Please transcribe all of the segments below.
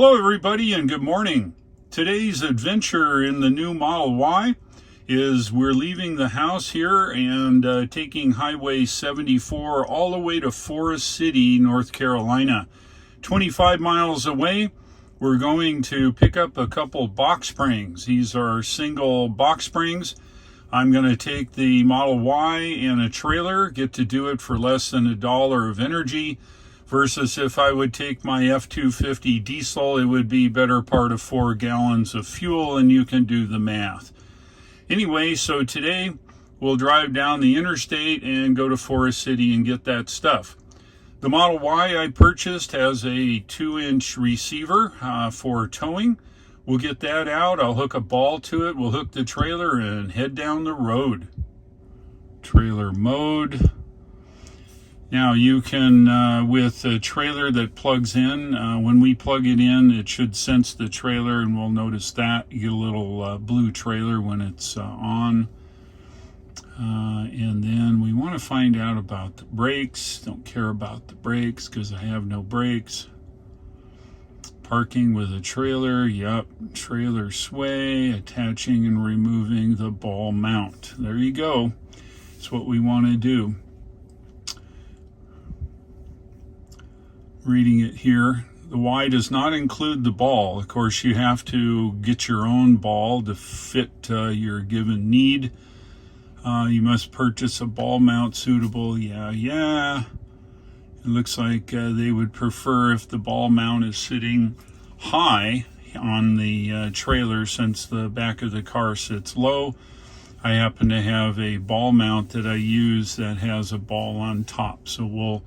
Hello everybody and good morning. Today's adventure in the new Model Y is we're leaving the house here and taking Highway 74 all the way to Forest City, North Carolina. 25 miles away, we're going to pick up a couple box springs. These are single box springs. I'm going to take the Model Y in a trailer, get to do it for less than $1 of energy. Versus if I would take my F-250 diesel, it would be better part of 4 gallons of fuel, and you can do the math. Anyway, so today we'll drive down the interstate and go to Forest City and get that stuff. The Model Y I purchased has a 2-inch receiver for towing. We'll get that out. I'll hook a ball to it. We'll hook the trailer and head down the road. Trailer mode. Now you can, with a trailer that plugs in, when we plug it in, it should sense the trailer, and we'll notice that. You get a little blue trailer when it's on. And then we want to find out about the brakes. Don't care about the brakes because I have no brakes. Parking with a trailer, yep. Trailer sway, attaching and removing the ball mount. There you go. That's what we want to do. Reading it here, the Y does not include the ball. Of course, you have to get your own ball to fit your given need. You must purchase a ball mount suitable. Yeah. It looks like they would prefer if the ball mount is sitting high on the trailer, since the back of the car sits low. I happen to have a ball mount that I use that has a ball on top, so we'll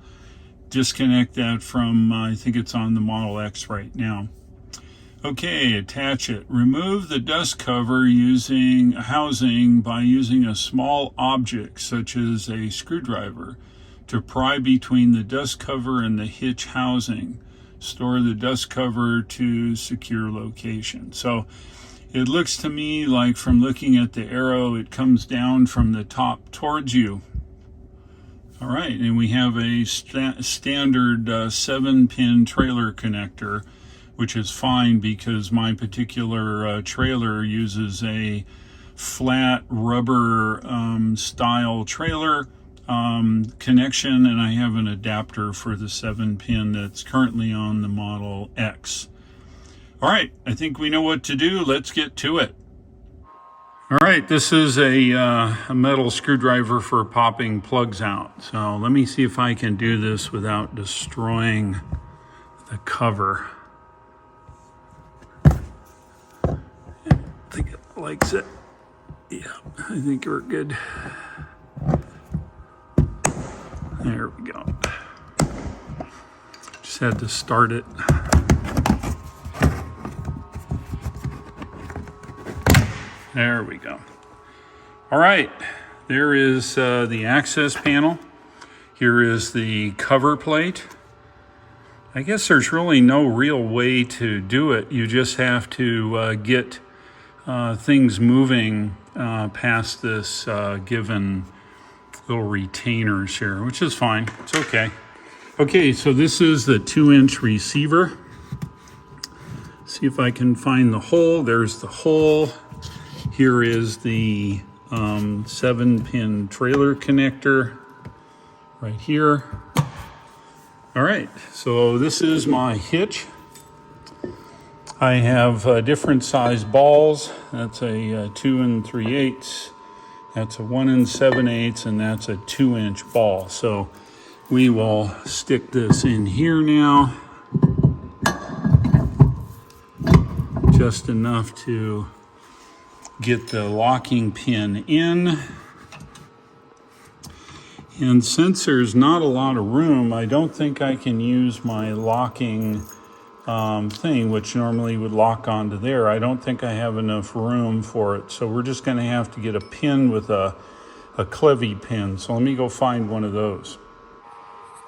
disconnect that from, I think it's on the Model X right now. Okay, attach it. Remove the dust cover housing by using a small object such as a screwdriver to pry between the dust cover and the hitch housing. Store the dust cover to secure location. So it looks to me like, from looking at the arrow, it comes down from the top towards you. All right, and we have a standard 7-pin trailer connector, which is fine because my particular trailer uses a flat rubber style trailer connection, and I have an adapter for the 7-pin that's currently on the Model X. All right, I think we know what to do. Let's get to it. All right, this is a metal screwdriver for popping plugs out. So let me see if I can do this without destroying the cover. I think it likes it. Yeah, I think we're good. There we go. Just had to start it. There we go. All right, there is the access panel. Here is the cover plate. I guess there's really no real way to do it. You just have to get things moving past this given little retainers here, which is fine. It's okay. Okay, so this is the 2-inch receiver. See if I can find the hole. There's the hole. Here is the 7-pin trailer connector right here. All right, so this is my hitch. I have different size balls. That's a 2 3/8. That's a 1 7/8, and that's a 2-inch ball. So we will stick this in here now. Just enough to get the locking pin in. And since there's not a lot of room, I don't think I can use my locking thing, which normally would lock onto there. I don't think I have enough room for it. So we're just going to have to get a pin with a clevy pin. So let me go find one of those.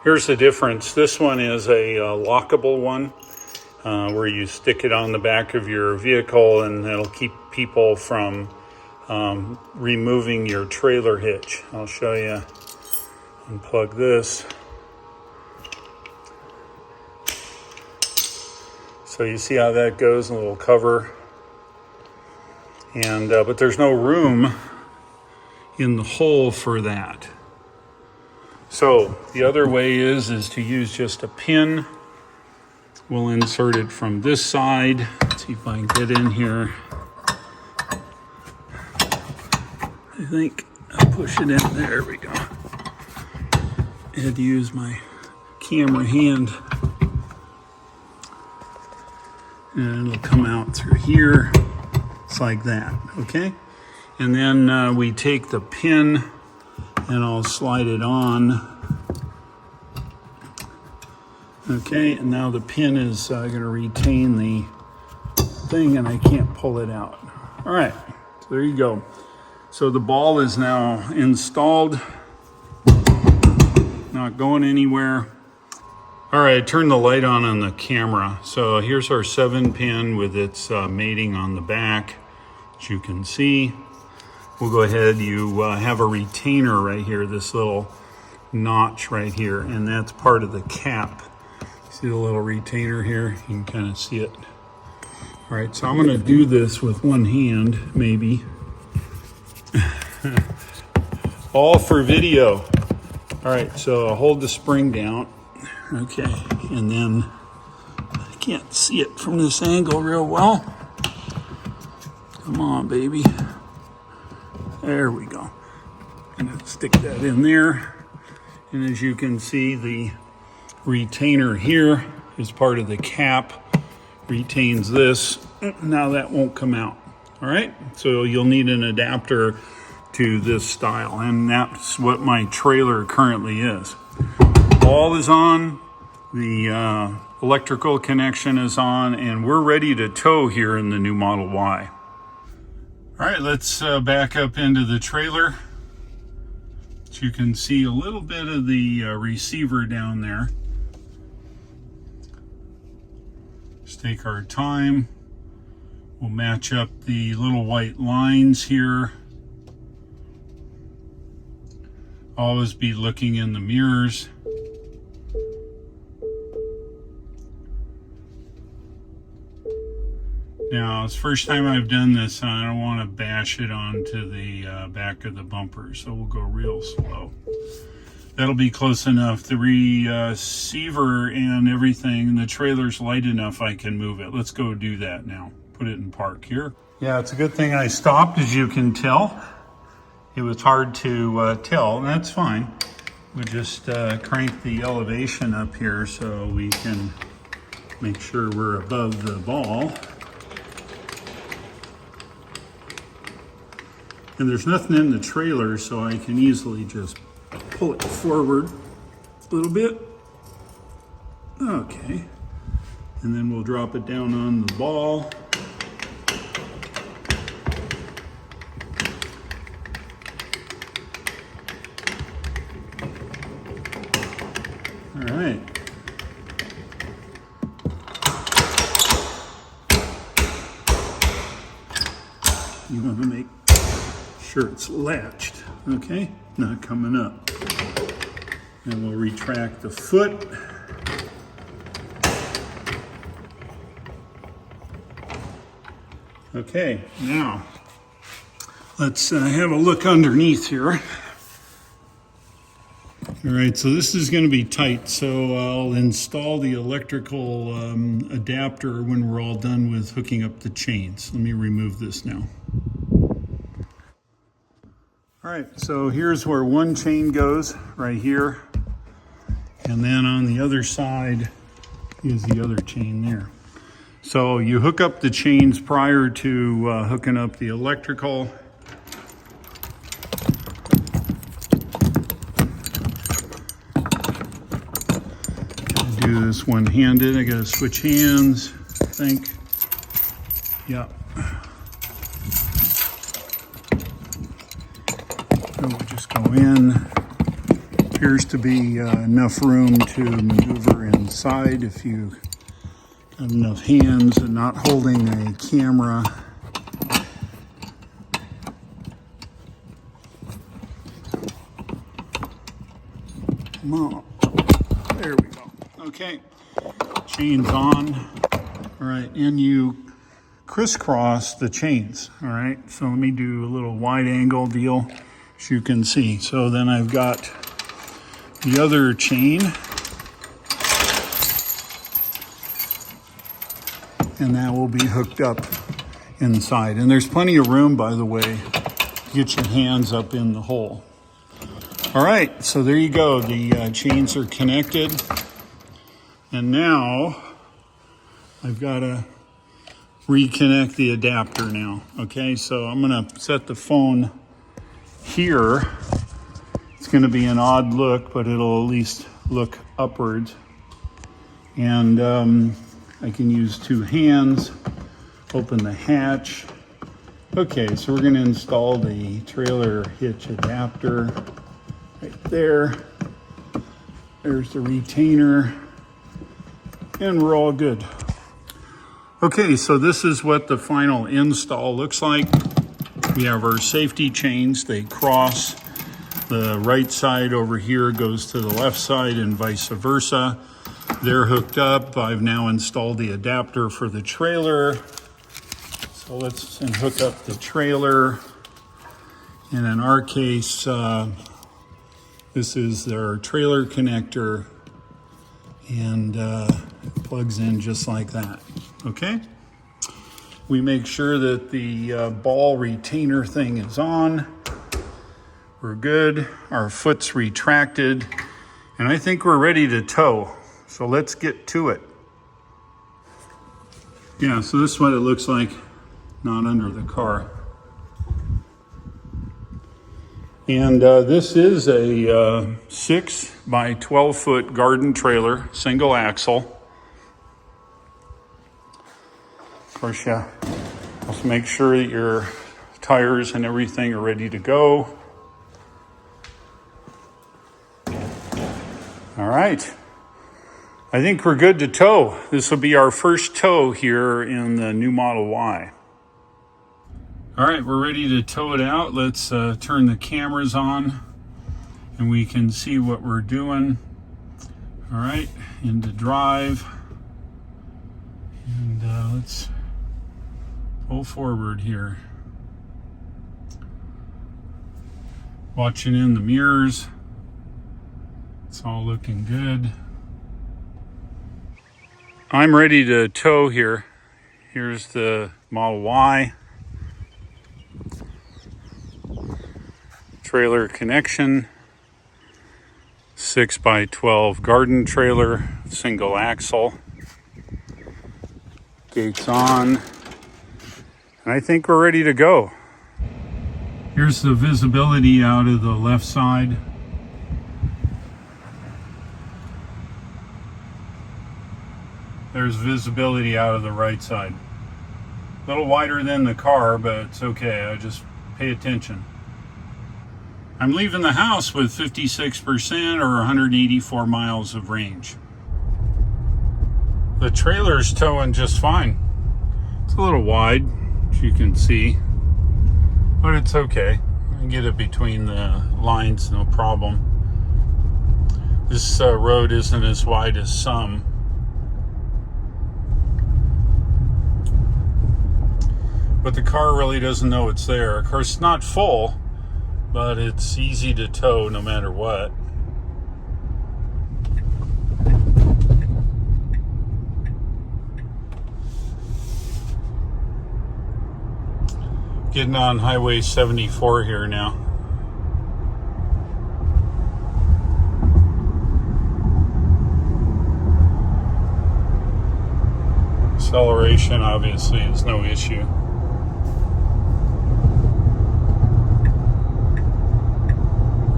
Here's the difference. This one is a lockable one. Where you stick it on the back of your vehicle, and that'll keep people from removing your trailer hitch. I'll show you. Unplug this. So you see how that goes, a little cover. And but there's no room in the hole for that. So the other way is to use just a pin. We'll insert it from this side. Let's see if I can get in here. I think I'll push it in. There we go. I had to use my camera hand. And it'll come out through here. It's like that, okay? And then we take the pin and I'll slide it on. Okay, and now the pin is gonna retain the thing and I can't pull it out. All right, so there you go. So the ball is now installed, not going anywhere. All right, turn the light on the camera. So here's our 7-pin with its mating on the back, as you can see. We'll go ahead, you have a retainer right here, this little notch right here, and that's part of the cap. See the little retainer here? You can kind of see it. All right, so I'm gonna do this with one hand, maybe. All for video. All right, so I'll hold the spring down. Okay, and then I can't see it from this angle real well. Come on, baby. There we go. I'm gonna stick that in there. And as you can see, the retainer here is part of the cap, retains this. Now that won't come out. All right, so you'll need an adapter to this style, and that's what my trailer currently is. Ball is on, the electrical connection is on, and we're ready to tow here in the new Model Y. All right, let's back up into the trailer. So you can see a little bit of the receiver down there. Just take our time. We'll match up the little white lines here. Always be looking in the mirrors. Now, it's the first time I've done this, and I don't want to bash it onto the back of the bumper, so we'll go real slow. That'll be close enough. The receiver and everything, the trailer's light enough I can move it. Let's go do that now. Put it in park here. Yeah, it's a good thing I stopped, as you can tell. It was hard to tell, and that's fine. We just crank the elevation up here so we can make sure we're above the ball. And there's nothing in the trailer, so I can easily just pull it forward a little bit. Okay. And then we'll drop it down on the ball. All right. You want to make sure it's latched, okay? Not coming up. And we'll retract the foot. Okay, now let's have a look underneath here. All right, so this is going to be tight, so I'll install the electrical adapter when we're all done with hooking up the chains. Let me remove this now. All right, so here's where one chain goes, right here. And then on the other side is the other chain there. So you hook up the chains prior to hooking up the electrical. Gotta do this one-handed. I gotta switch hands, I think. Yeah. So we'll just go in. Appears to be enough room to maneuver inside if you have enough hands and not holding a camera. Come on. There we go. Okay. Chains on. All All right, and you crisscross the chains. All right, so let me do a little wide angle deal as you can see. So then I've got the other chain, and that will be hooked up inside. And there's plenty of room, by the way, to get your hands up in the hole. All right, so there you go. The chains are connected. And now I've got to reconnect the adapter now. Okay, so I'm gonna set the phone here. It's gonna be an odd look, but it'll at least look upwards. And I can use two hands, open the hatch. Okay, so we're gonna install the trailer hitch adapter right there. There's the retainer, and we're all good. Okay, so this is what the final install looks like. We have our safety chains. They cross. The right side over here goes to the left side and vice versa. They're hooked up. I've now installed the adapter for the trailer. So let's hook up the trailer. And in our case, this is their trailer connector, and it plugs in just like that. Okay, we make sure that the ball retainer thing is on. We're good. Our foot's retracted, and I think we're ready to tow. So let's get to it. Yeah, so this is what it looks like, not under the car. And this is a 6 by 12 foot garden trailer, single axle. Of course, yeah, just make sure that your tires and everything are ready to go. All right, I think we're good to tow. This will be our first tow here in the new Model Y. All right, we're ready to tow it out. Let's turn the cameras on and we can see what we're doing. All right, into drive. And let's pull forward here. Watching in the mirrors. It's all looking good. I'm ready to tow here. Here's the Model Y. Trailer connection. 6 by 12 garden trailer, single axle. Gates on. And I think we're ready to go. Here's the visibility out of the left side. There's visibility out of the right side. A little wider than the car, but it's okay. I just pay attention. I'm leaving the house with 56% or 184 miles of range. The trailer's towing just fine. It's a little wide, as you can see, but it's okay. I can get it between the lines, no problem. This road isn't as wide as some. But the car really doesn't know it's there. Of course, it's not full, but it's easy to tow no matter what. Getting on Highway 74 here now. Acceleration obviously is no issue.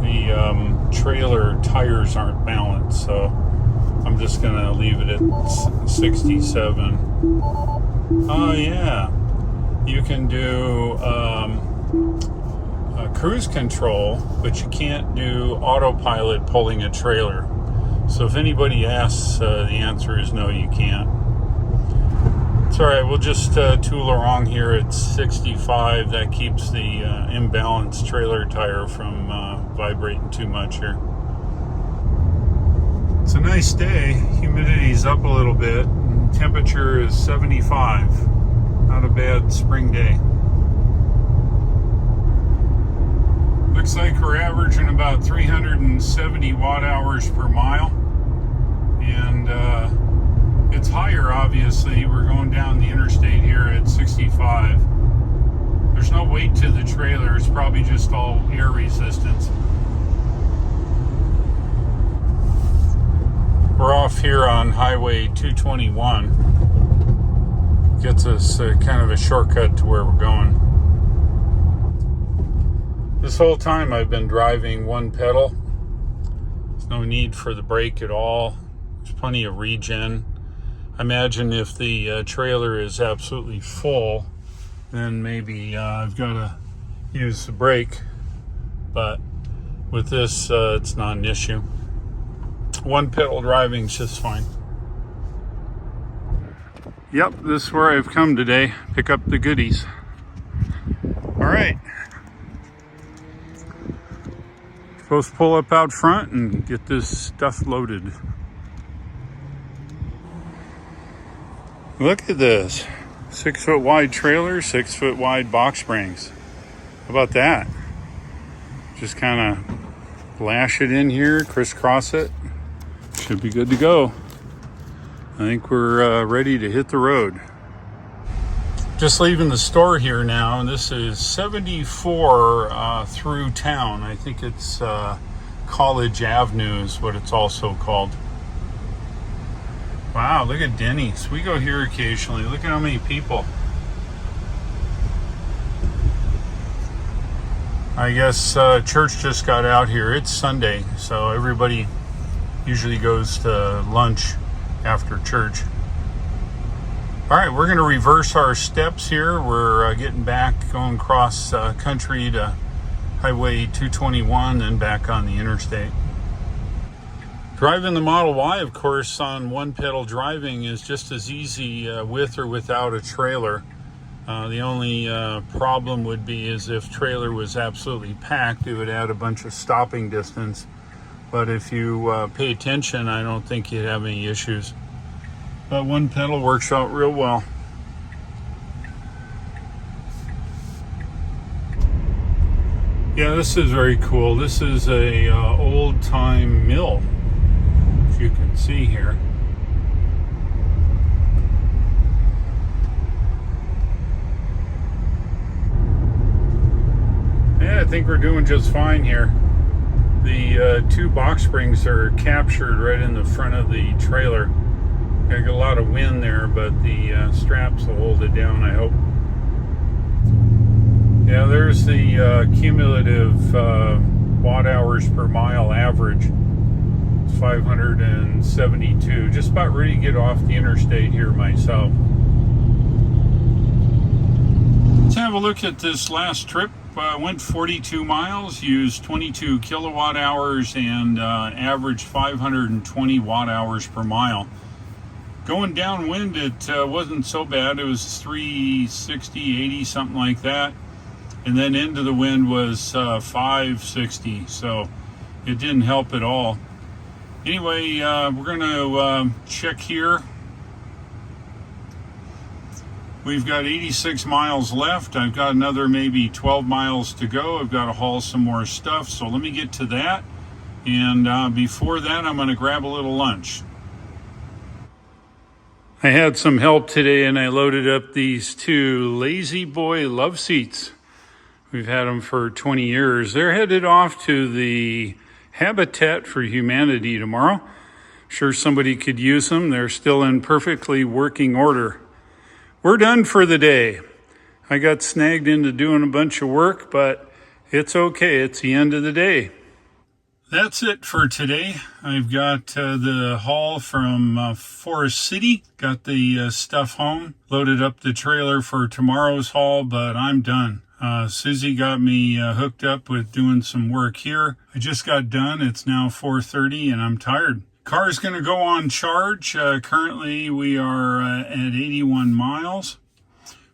The trailer tires aren't balanced, so I'm just gonna leave it at 67. Oh yeah. You can do cruise control, but you can't do autopilot pulling a trailer. So if anybody asks, the answer is no, you can't. It's all right, we'll just tool along here at 65. That keeps the imbalanced trailer tire from vibrating too much here. It's a nice day. Humidity's up a little bit. Temperature is 75. Not a bad spring day. Looks like we're averaging about 370 watt hours per mile. And it's higher, obviously. We're going down the interstate here at 65. There's no weight to the trailer. It's probably just all air resistance. We're off here on Highway 221. Gets us kind of a shortcut to where we're going. This whole time I've been driving one pedal. There's no need for the brake at all. There's plenty of regen. I imagine if the trailer is absolutely full, then maybe I've got to use the brake. But with this, it's not an issue. One pedal driving is just fine. Yep, this is where I've come today. Pick up the goodies. All right. Supposed to pull up out front and get this stuff loaded. Look at this. 6 foot wide trailer, 6 foot wide box springs. How about that? Just kind of lash it in here, crisscross it. Should be good to go. I think we're ready to hit the road. Just leaving the store here now, and this is 74 through town. I think it's College Avenue is what it's also called. Wow, look at Denny's. We go here occasionally. Look at how many people. I guess church just got out here. It's Sunday, so everybody usually goes to lunch after church. All right, we're going to reverse our steps here. We're getting back, going cross country to Highway 221, then back on the interstate. Driving the Model Y, of course, on one pedal driving is just as easy with or without a trailer. The only problem would be is if trailer was absolutely packed, it would add a bunch of stopping distance. But if you pay attention, I don't think you'd have any issues. But one pedal works out real well. Yeah, this is very cool. This is a old-time mill, as you can see here. Yeah, I think we're doing just fine here. The two box springs are captured right in the front of the trailer. I got a lot of wind there, but the straps will hold it down, I hope. Yeah, there's the cumulative watt hours per mile average. It's 572. Just about ready to get off the interstate here myself. Let's have a look at this last trip. Went 42 miles, used 22 kilowatt hours, and averaged 520 watt hours per mile. Going downwind, it wasn't so bad. It was 360, 80, something like that. And then into the wind was 560, so it didn't help at all. Anyway, we're going to check here. We've got 86 miles left. I've got another maybe 12 miles to go. I've got to haul some more stuff, so let me get to that. And before that, I'm going to grab a little lunch. I had some help today, and I loaded up these two Lazy Boy love seats. We've had them for 20 years. They're headed off to the Habitat for Humanity tomorrow. Sure somebody could use them. They're still in perfectly working order. We're done for the day. I got snagged into doing a bunch of work, but it's okay. It's the end of the day. That's it for today. I've got the haul from Forest City. Got the stuff home. Loaded up the trailer for tomorrow's haul, but I'm done. Susie got me hooked up with doing some work here. I just got done. It's now 4:30 and I'm tired. Car's going to go on charge. Currently we are at 81 miles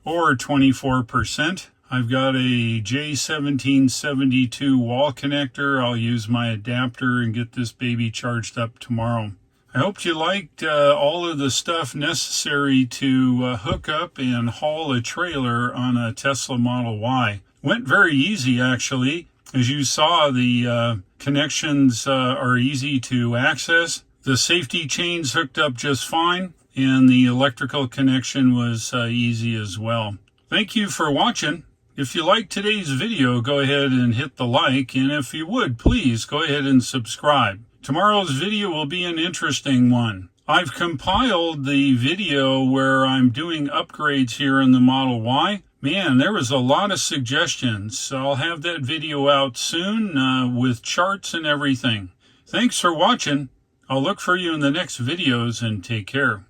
or 24%. I've got a J1772 wall connector. I'll use my adapter and get this baby charged up tomorrow. I hope you liked all of the stuff necessary to hook up and haul a trailer on a Tesla Model Y. Went very easy, actually. As you saw, the connections are easy to access. The safety chains hooked up just fine, and the electrical connection was easy as well. Thank you for watching. If you liked today's video, go ahead and hit the like, and if you would, please go ahead and subscribe. Tomorrow's video will be an interesting one. I've compiled the video where I'm doing upgrades here in the Model Y. Man, there was a lot of suggestions, so I'll have that video out soon with charts and everything. Thanks for watching. I'll look for you in the next videos, and take care.